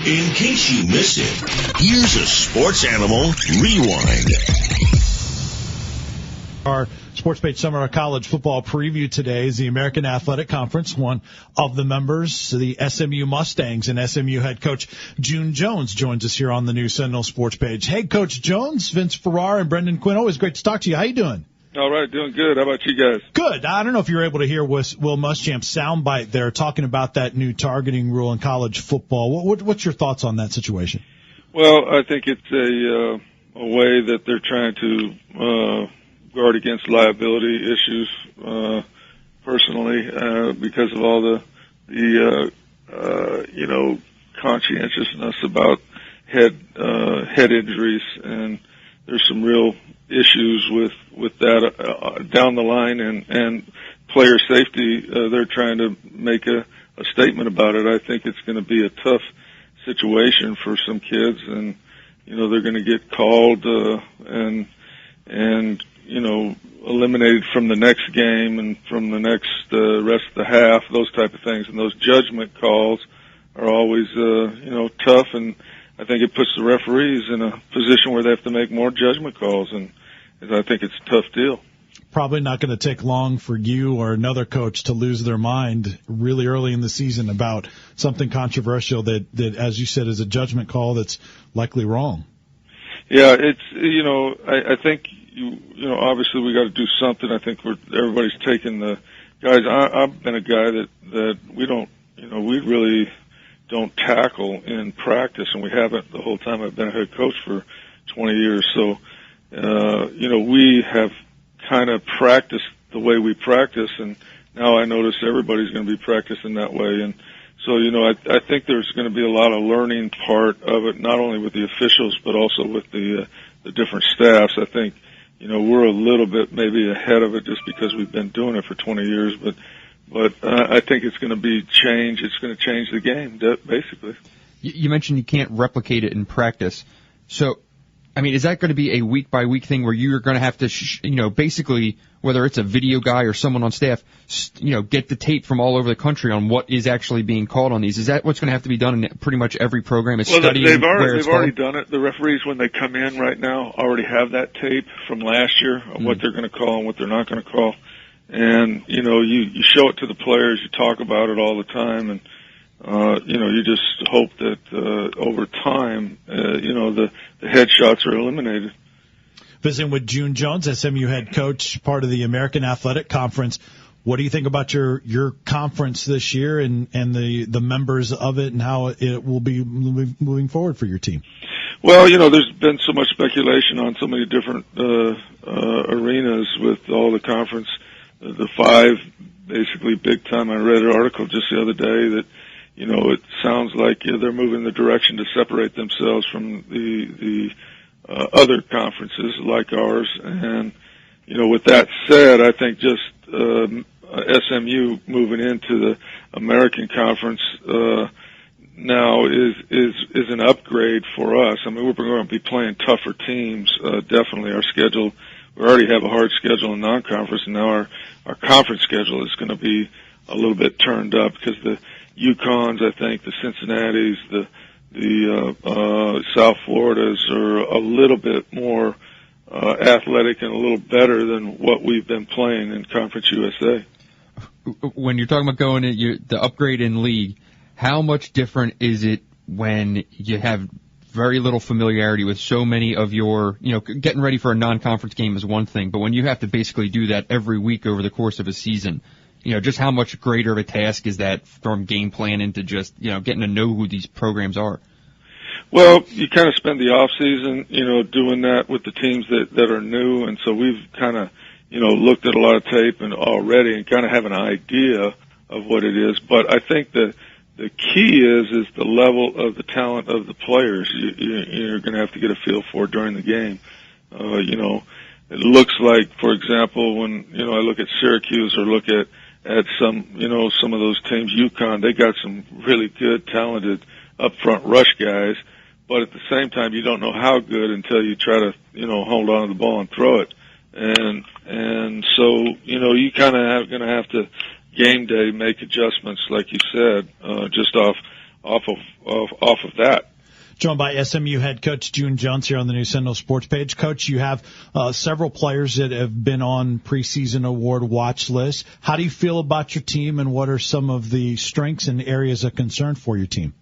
In case you missed it, here's a Sports Animal Rewind. Our Sports Page Summer College Football Preview today is the American Athletic Conference. One of the members, the SMU Mustangs, and SMU head coach June Jones joins us here on the new Sentinel Sports Page. Hey, Coach Jones, Vince Ferrara, and Brendan Quinn, always great to talk to you. How you doing? All right, doing good. How about you guys? Good. I don't know if you were able to hear Will Muschamp's soundbite there talking about that new targeting rule in college football. What's your thoughts on that situation? Well, I think it's a way that they're trying to guard against liability issues personally because of all the conscientiousness about head injuries, and there's some real issues with that down the line, and player safety. They're trying to make a statement about it. I think it's going to be a tough situation for some kids, and they're going to get called and eliminated from the next game and from the next rest of the half, those type of things. And those judgment calls are always tough, and I think it puts the referees in a position where they have to make more judgment calls, and I think it's a tough deal. Probably not going to take long for you or another coach to lose their mind really early in the season about something controversial that as you said, is a judgment call that's likely wrong. Yeah, it's, I think, obviously we got to do something. I think everybody's taking the guys. I've been a guy that we don't, we really don't tackle in practice, and we haven't the whole time I've been a head coach for 20 years. So, we have kind of practiced the way we practice, and now I notice everybody's going to be practicing that way. And so, I think there's going to be a lot of learning part of it, not only with the officials, but also with the different staffs. I think, we're a little bit maybe ahead of it just because we've been doing it for 20 years, but I think it's going to be change. It's going to change the game, basically. You mentioned you can't replicate it in practice. So, is that going to be a week-by-week thing where you're going to have to, basically, whether it's a video guy or someone on staff, get the tape from all over the country on what is actually being called on these? Is that what's going to have to be done in pretty much every program? Is studying they've where it's already done it. The referees, when they come in right now, already have that tape from last year of what they're going to call and what they're not going to call. And, you show it to the players, you talk about it all the time, and you just hope that over time, the headshots are eliminated. Visiting with June Jones, SMU head coach, part of the American Athletic Conference. What do you think about your conference this year and the members of it and how it will be moving forward for your team? Well, there's been so much speculation on so many different arenas with all the conference. The five, basically big time. I read an article just the other day that, it sounds like they're moving the direction to separate themselves from the other conferences like ours. And, with that said, I think just SMU moving into the American Conference now is an upgrade for us. We're going to be playing tougher teams, definitely. Our schedule, we already have a hard schedule in non-conference, and now our conference schedule is going to be a little bit turned up because the UConns, I think, the Cincinnatis, the South Floridas are a little bit more athletic and a little better than what we've been playing in Conference USA. When you're talking about going in the upgrade in league, how much different is it when you have very little familiarity with so many of your, getting ready for a non-conference game is one thing, but when you have to basically do that every week over the course of a season, just how much greater of a task is that from game plan into just, getting to know who these programs are? Well, you kind of spend the off season, doing that with the teams that are new. And so we've kind of, looked at a lot of tape and already and kind of have an idea of what it is. But I think the key is the level of the talent of the players you're going to have to get a feel for during the game. It looks like, for example, when, I look at Syracuse or look at some, some of those teams, UConn, they got some really good, talented up front rush guys, but at the same time, you don't know how good until you try to, hold on to the ball and throw it. And so, you kind of going to have to game day make adjustments, like you said, just off off of that. Joined by SMU head coach June Jones here on the new Sentinel Sports page. Coach, you have several players that have been on preseason award watch lists. How do you feel about your team, and what are some of the strengths and areas of concern for your team?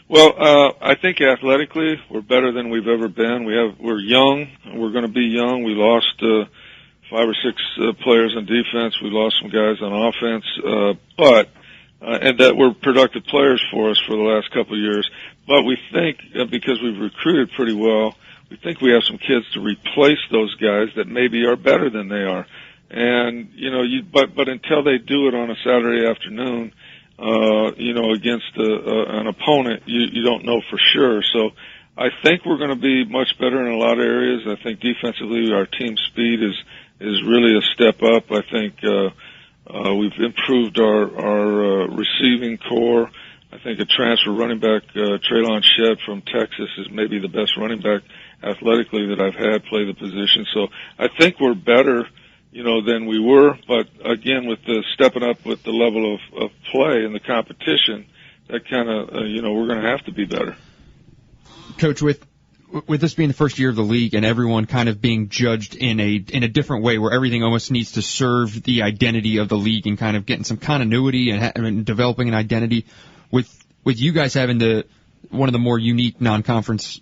Well, I think athletically we're better than we've ever been. We're young. We're going to be young. We lost 5 or 6 players on defense. We lost some guys on offense, and that were productive players for us for the last couple of years. But we think, because we've recruited pretty well, we think we have some kids to replace those guys that maybe are better than they are. And, but until they do it on a Saturday afternoon, against an opponent, you don't know for sure. So I think we're going to be much better in a lot of areas. I think defensively our team speed is really a step up. I think, we've improved our receiving core. I think a transfer running back, Traylon Shedd from Texas, is maybe the best running back athletically that I've had play the position. So I think we're better, than we were. But again, with the stepping up with the level of play and the competition, that kind of, we're going to have to be better. Coach, with this being the first year of the league and everyone kind of being judged in a different way, where everything almost needs to serve the identity of the league and kind of getting some continuity and developing an identity, with you guys having one of the more unique non-conference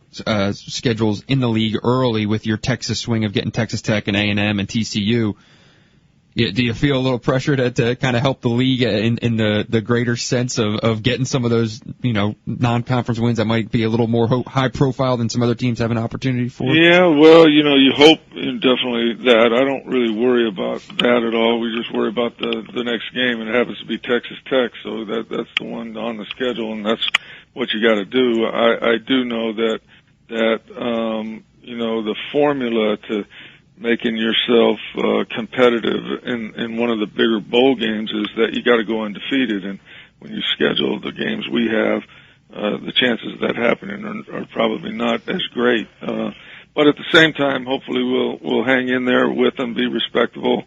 schedules in the league early, with your Texas swing of getting Texas Tech and A&M and TCU, do you feel a little pressure to kind of help the league in the greater sense of getting some of those, non-conference wins that might be a little more high profile than some other teams have an opportunity for? Yeah, well, you hope definitely that. I don't really worry about that at all. We just worry about the next game, and it happens to be Texas Tech, so that's the one on the schedule, and that's what you got to do. I do know that the formula to making yourself competitive in one of the bigger bowl games is that you got to go undefeated. And when you schedule the games we have, the chances of that happening are probably not as great. But at the same time, hopefully we'll hang in there with them, be respectable.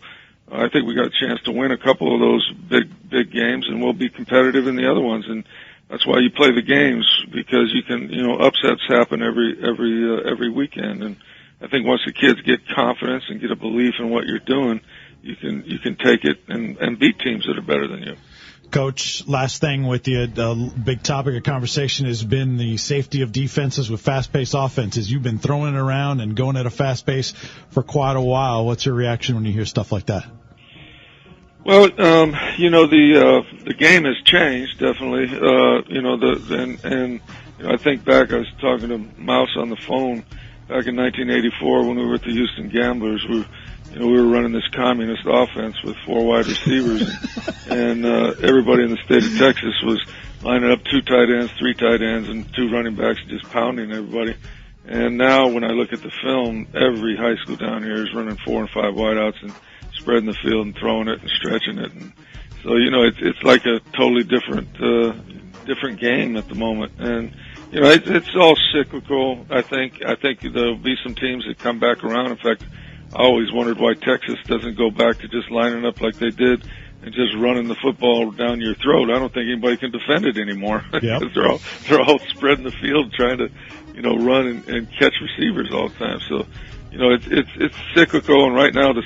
I think we got a chance to win a couple of those big games, and we'll be competitive in the other ones. And that's why you play the games, because you can, upsets happen every weekend. And I think once the kids get confidence and get a belief in what you're doing, you can take it and beat teams that are better than you. Coach, last thing with you, the big topic of conversation has been the safety of defenses with fast-paced offenses. You've been throwing it around and going at a fast pace for quite a while. What's your reaction when you hear stuff like that? Well, the game has changed, definitely. I think back, I was talking to Mouse on the phone back in 1984 when we were at the Houston Gamblers. We were running this communist offense with 4 wide receivers, and everybody in the state of Texas was lining up 2 tight ends, 3 tight ends, and 2 running backs, just pounding everybody. And now when I look at the film, every high school down here is running 4 and 5 wideouts and spreading the field and throwing it and stretching it. And so, it's like a totally different game at the moment. And, it's all cyclical. I think there'll be some teams that come back around. In fact, I always wondered why Texas doesn't go back to just lining up like they did and just running the football down your throat. I don't think anybody can defend it anymore. Yep. they're all spreading the field trying to, run and catch receivers all the time. So, it's cyclical, and right now the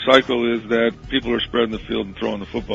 cycle is that people are spreading the field and throwing the football.